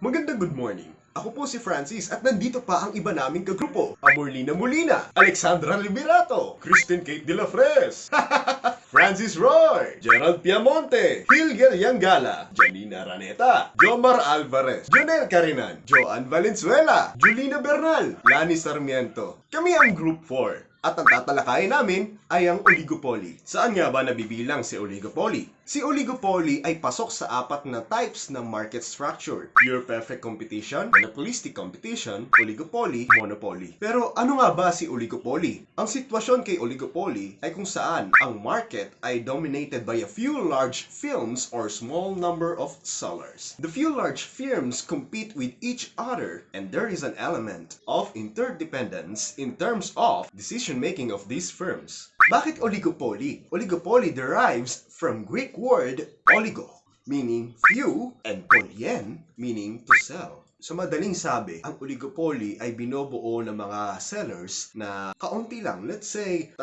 Magandang good morning. Ako po si Francis at nandito pa ang iba naming kagrupo. Amorlina Molina, Alexandra Liberato, Kristen Kate de la Fres, Francis Roy, Gerald Piamonte, Hilgel Yangala, Janina Raneta, Jomar Alvarez, Jonel Carinan, Joan Valenzuela, Julina Bernal, Lani Sarmiento. Kami ang Group 4. At ang tatalakayin namin ay ang oligopoly. Saan nga ba nabibilang si oligopoly? Si oligopoly ay pasok sa apat na types ng market structure. Pure perfect competition, monopolistic competition, oligopoly, monopoly. Pero ano nga ba si oligopoly? Ang sitwasyon kay oligopoly ay kung saan ang market ay dominated by a few large firms or small number of sellers. The few large firms compete with each other and there is an element of interdependence in terms of decision-making of these firms. Bakit oligopoly? Oligopoly derives from Greek word oligo, meaning few, and polyen, meaning to sell. Sa madaling sabi, ang oligopoly ay binubuo ng mga sellers na kaunti lang, let's say,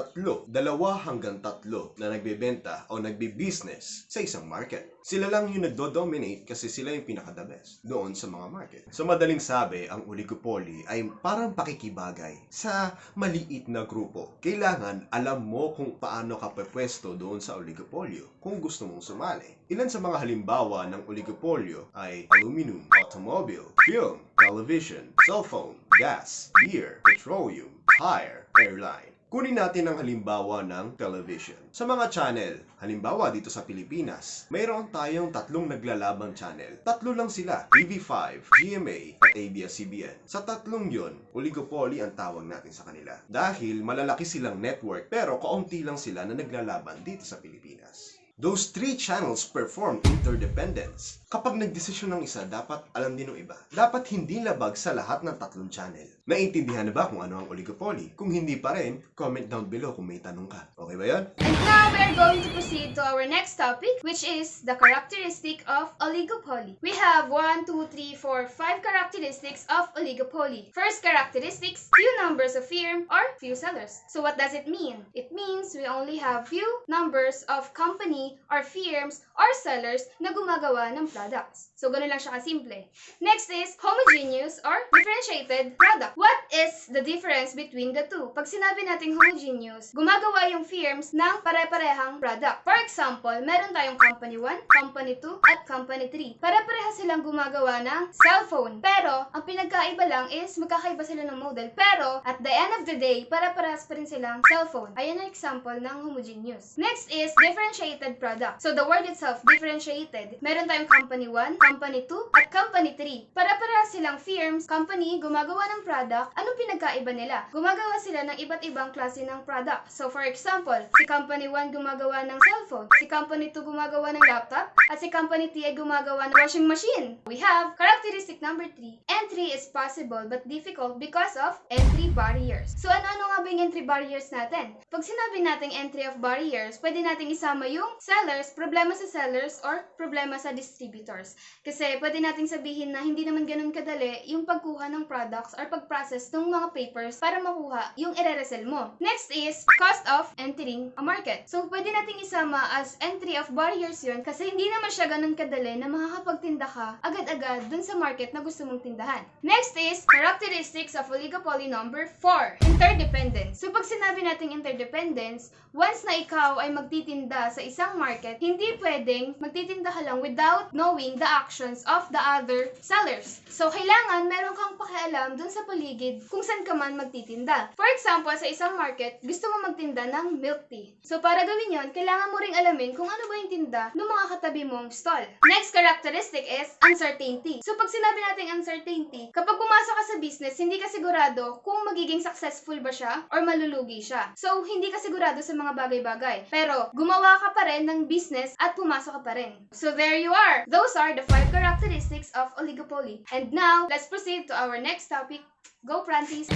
dalawa hanggang tatlo na nagbebenta o nagbi-business sa isang market. Sila lang yung nagdo-dominate kasi sila yung pinaka-the best doon sa mga market. Sa madaling sabi, ang oligopoly ay parang pakikibagay sa maliit na grupo. Kailangan alam mo kung paano ka pwepwesto doon sa oligopolyo kung gusto mong sumali. Ilan sa mga halimbawa ng oligopolyo ay aluminum, automobile, film, television, cellphone, gas, beer, petroleum, tire, airline. Kunin natin ang halimbawa ng television. Sa mga channel, halimbawa dito sa Pilipinas, mayroon tayong tatlong naglalabang channel. Tatlo lang sila, TV5, GMA, at ABS-CBN. Sa tatlong yon, oligopoly ang tawag natin sa kanila. Dahil malalaki silang network pero kaunti lang sila na naglalaban dito sa Pilipinas. Those three channels perform interdependence. Kapag nagdesisyon ng isa, dapat alam din ng iba. Dapat hindi labag sa lahat ng tatlong channel. Naiintindihan na ba kung ano ang oligopoly? Kung hindi pa rin, comment down below kung may tanong ka. Okay ba yan? And now we are going to proceed to our next topic, which is the characteristic of oligopoly. We have 1, 2, 3, 4, 5 characteristics of oligopoly. First characteristics, few numbers of firm or few sellers. So what does it mean? It means we only have few numbers of company or firms or sellers na gumagawa ng products. So ganun lang siya kasimple. Next is homogeneous or differentiated product. What is the difference between the two? Pag sinabi nating homogeneous, gumagawa yung firms ng pare-parehang product. For example, meron tayong company 1, company 2, at company 3. Pare-pareha silang gumagawa ng cellphone. Pero, ang pinagkaiba lang is magkakaiba sila ng model. Pero, at the end of the day, pare-parehas pa rin silang cellphone. Ayan ang example ng homogeneous. Next is differentiated product. So, the word itself, differentiated. Meron tayong company 1, company 2, at company 3. Pare-parehas silang firms, company, gumagawa ng product. Anong pinagkaiba nila? Gumagawa sila ng iba't ibang klase ng product. So, for example, si company 1 gumagawa ng cellphone, si company 2 gumagawa ng laptop, at si company 3 ay gumagawa ng washing machine. We have characteristic number 3. Entry is possible but difficult because of entry barriers. So, ano-ano nga ba yung entry barriers natin? Pag sinabi nating entry of barriers, pwede nating isama yung sellers, problema sa sellers, or problema sa distributors. Kasi pwede nating sabihin na hindi naman ganun kadali yung pagkuha ng products or pag-process ng mga papers para makuha yung ire-resell mo. Next is cost of entering a market. So, pwede nating isama as entry of barriers yun kasi hindi naman siya ganun kadali na makakapagtinda ka agad-agad dun sa market na gusto mong tindahan. Next is characteristics of oligopoly number 4. Interdependence. So, pag sinabi nating interdependence, once na ikaw ay magtitinda sa isang market, hindi pwedeng magtitinda ka lang without knowing the actions of the other sellers. So, kailangan meron kang pakialam dun sa paligid kung saan ka man magtitinda. For example, sa isang market, gusto mo magtinda ng milk tea. So, para gawin yon, kailangan mo ring alamin kung ano ba yung tinda ng mga katabi mong stall. Next characteristic is uncertainty. So, pag sinabi natin uncertainty, kapag pumasok ka sa business, hindi ka sigurado kung magiging successful ba siya or malulugi siya. So, hindi ka sigurado sa mga bagay-bagay. Pero, gumawa ka pa rin ng business at pumasok ka pa rin. So, there you are. Those are the 5 characteristics of oligopoly. And now, let's proceed to our next topic. Go, Francis!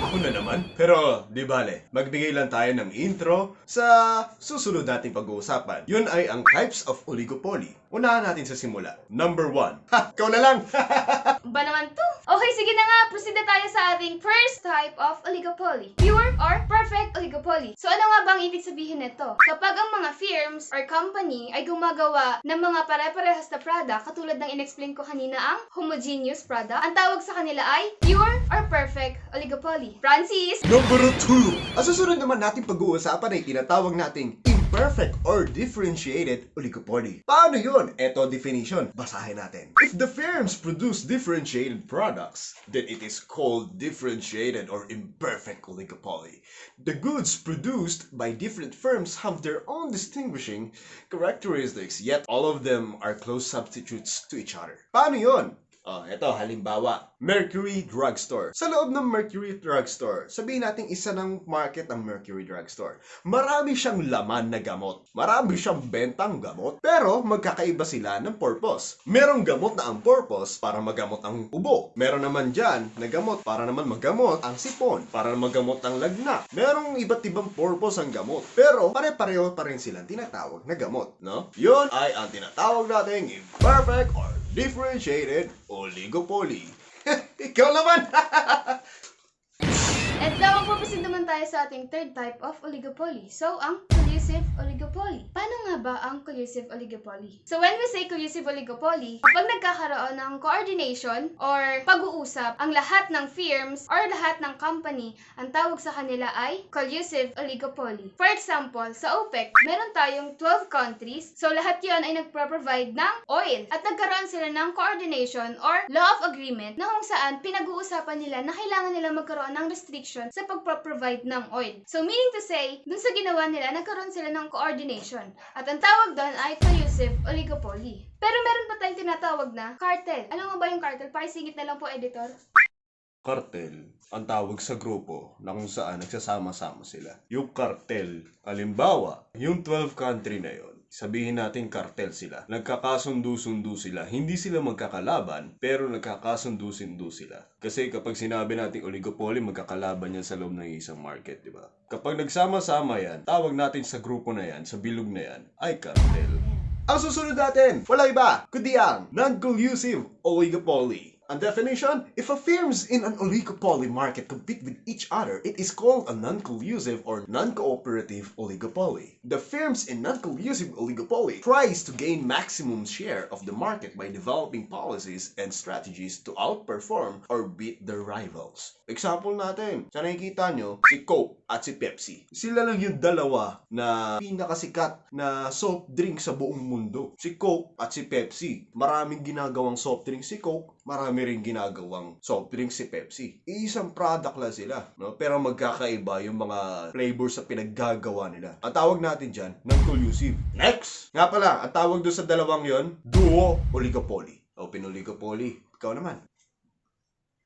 Ako na naman. Pero, di bale, magbigay lang tayo ng intro sa susunod nating pag-uusapan. Yun ay ang types of oligopoly. Unahan natin sa simula. Number 1. Ha! Ikaw na lang! Ba naman to? Okay, sige na nga. Proceed na tayo sa ating first type of oligopoly. Pure or perfect oligopoly. So ano nga bang ibig sabihin nito? Kapag ang mga firms or company ay gumagawa ng mga pare-parehas na product, katulad ng in-explain ko kanina ang homogeneous product, ang tawag sa kanila ay pure or perfect oligopoly. Francis! Number 2. Ang susunod naman natin pag-uusapan ay tinatawag nating imperfect or differentiated oligopoly. Paano yun? Eto definition. Basahin natin. If the firms produce differentiated products, then it is called differentiated or imperfect oligopoly. The goods produced by different firms have their own distinguishing characteristics, yet all of them are close substitutes to each other. Paano yun? Eto, halimbawa, Mercury Drugstore. Sa loob ng Mercury Drugstore, sabihin natin isa ng market ang Mercury Drugstore. Marami siyang laman na gamot. Marami siyang bentang gamot. Pero magkakaiba sila ng purpose. Merong gamot na ang purpose para magamot ang ubo. Meron naman dyan na gamot para naman magamot ang sipon. Para magamot ang lagnat. Merong iba't ibang purpose ang gamot. Pero pare-pareho pa rin silang tinatawag na gamot, no? Yun ay ang tinatawag nating imperfect or differentiated oligopoly. Ikaw naman! At now, magpapasin naman tayo sa ating third type of oligopoly. So, ang collusive oligopoly. Paano nga ba ang collusive oligopoly? So, when we say collusive oligopoly, kapag nagkakaroon ng coordination or pag-uusap ang lahat ng firms or lahat ng company, ang tawag sa kanila ay collusive oligopoly. For example, sa OPEC, meron tayong 12 countries. So, lahat yon ay nagpro-provide ng oil. At nagkaroon sila ng coordination or law of agreement na kung saan pinag-uusapan nila na kailangan nila magkaroon ng restriction sa pagpro-provide ng oil. So, meaning to say, dun sa ginawa nila, nagkaroon sila ng coordination. At ang tawag doon ay collusive oligopoly. Pero meron pa tayong tinatawag na cartel. Ano nga ba yung cartel? Pakisingit na lang po, editor. Kartel, ang tawag sa grupo na kung saan nagsasama-sama sila. Yung kartel, halimbawa, yung 12 country na yon, sabihin natin kartel sila. Nagkakasundo-sundo sila. Hindi sila magkakalaban, pero nagkakasundo-sundo sila. Kasi kapag sinabi natin oligopoly, magkakalaban yan sa loob ng isang market, di ba? Kapag nagsama-sama yan, tawag natin sa grupo na yan, sa bilog na yan, ay kartel. Ang susunod natin, wala iba, kundi ang non-collusive oligopoly. Ang definition, if a firms in an oligopoly market compete with each other, it is called a non-collusive or non-cooperative oligopoly. The firms in non-collusive oligopoly tries to gain maximum share of the market by developing policies and strategies to outperform or beat their rivals. Example natin, sa nakikita nyo, si Coke at si Pepsi. Sila lang yung dalawa na pinakasikat na soft drink sa buong mundo. Si Coke at si Pepsi. Maraming ginagawang soft drink si Coke, marami rin ginagawang soft drink si Pepsi. Iisang product lang sila, no? Pero magkakaiba yung mga flavors sa pinaggagawa nila. Ang tawag natin dyan, non-collusive. Next! Nga pala, ang tawag doon sa dalawang yon, duo oligopoly. Open oligopoly. Ikaw naman.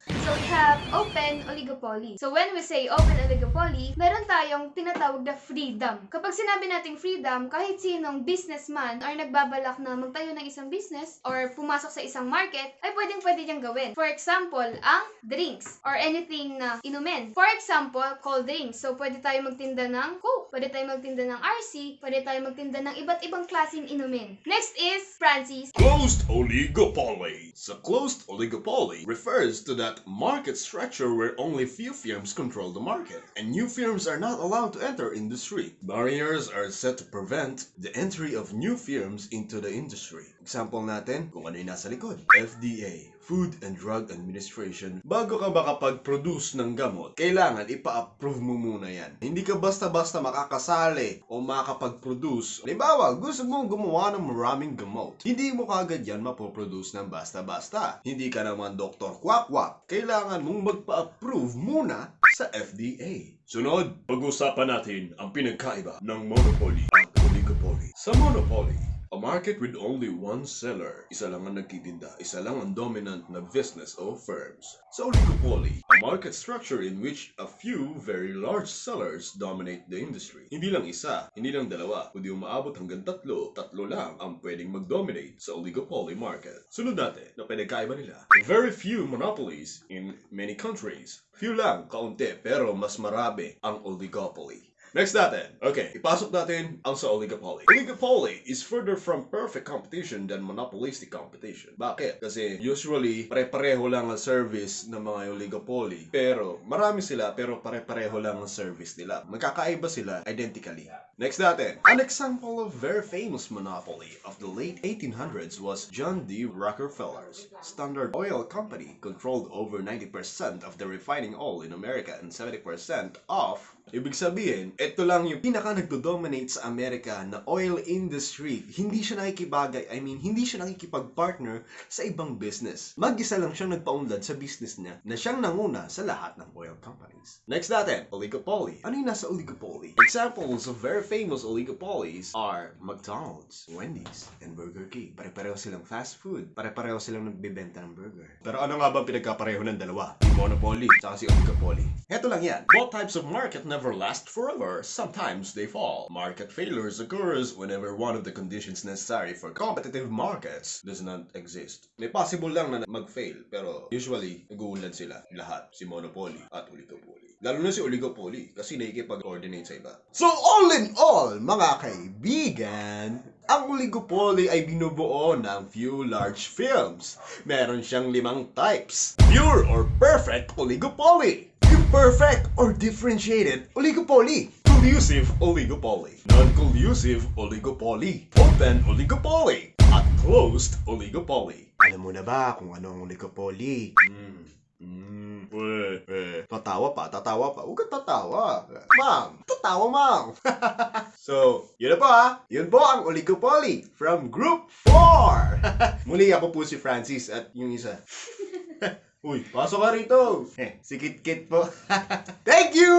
So, we have open oligopoly. So, when we say open oligopoly, meron tayong tinatawag na freedom. Kapag sinabi nating freedom, kahit sinong businessman or nagbabalak na magtayo ng isang business or pumasok sa isang market, ay pwedeng-pwede niyang gawin. For example, ang drinks or anything na inumin. For example, cold drinks. So, pwede tayo magtinda ng Coke, pwede tayo magtinda ng RC, pwede tayo magtinda ng iba't ibang klaseng inumin. Next is Francis. Closed oligopoly. So closed oligopoly refers to that market structure where only few firms control the market, and new firms are not allowed to enter industry. Barriers are set to prevent the entry of new firms into the industry. Example natin, kung ano yung nasa likod. FDA, Food and Drug Administration. Bago ka makapag-produce ng gamot, kailangan ipa-approve mo muna yan. Hindi ka basta-basta makakasali o makakapag-produce. Halimbawa, gusto mong gumawa ng maraming gamot. Hindi mo kagad yan mapoproduce ng basta-basta. Hindi ka naman doktor kwak-kwak. Kailangan mong magpa-approve muna sa FDA. Sunod, pag-usapan natin ang pinagkaiba ng monopoly at oligopoly. Sa monopoly, a market with only one seller. Isa lang ang nagtitinda, isa lang ang dominant na business o firms. Sa oligopoly, a market structure in which a few very large sellers dominate the industry. Hindi lang isa, hindi lang dalawa, kundi umaabot hanggang tatlo lang ang pwedeng mag-dominate sa oligopoly market. Sunod natin na pinagkaiba nila. Very few monopolies in many countries. Few lang, kaunti, pero mas marami ang oligopoly. Next natin. Okay, ipasok natin ang sa oligopoly. Oligopoly is further from perfect competition than monopolistic competition. Bakit? Kasi usually, pare-pareho lang ang service ng mga oligopoly. Pero, marami sila, pero pare-pareho lang ang service nila. Magkakaiba sila identically. Next natin. An example of very famous monopoly of the late 1800s was John D. Rockefeller's Standard Oil Company, controlled over 90% of the refining oil in America and 70% of. Ibig sabihin, ito lang yung pinaka nagdo-dominate sa Amerika na oil industry. Hindi siya nakikibagay, hindi siya nakikipag-partner sa ibang business. Mag-isa lang siyang nagpaunlad sa business niya na siyang nanguna sa lahat ng oil companies. Next natin, oligopoly. Ano yung nasa oligopoly? Examples of very famous oligopolies are McDonald's, Wendy's, and Burger King. Pare-pareho silang fast food. Pare-pareho silang nagbebenta ng burger. Pero ano nga ba pinagkapareho ng dalawa? Si monopoly, saka si oligopoly. Heto lang yan. Both types of market never last forever. Sometimes they fall. Market failures occurs whenever one of the conditions necessary for competitive markets does not exist. May possible lang na mag-fail, pero usually, nag-uunlad sila. Lahat. Si monopoly at oligopoly. Lalo na si oligopoly kasi nakikipag-coordinate sa iba. So all in all, mga kaibigan, ang oligopoly ay binubuo ng few large firms. Meron siyang 5 types. Pure or perfect oligopoly. Imperfect or differentiated oligopoly. Collusive oligopoly. Non-collusive oligopoly. Open oligopoly. At closed oligopoly. Alam mo na ba kung ano ang oligopoly? Tatawa pa. Huwag kang tatawa. Ma'am, tatawa, ma'am. So, yun na po ha. Yun po ang oligopoly from Group 4. Muli ako po si Francis at yung isa. Uy, pasok ka rito. Si Kit-Kit po. Thank you!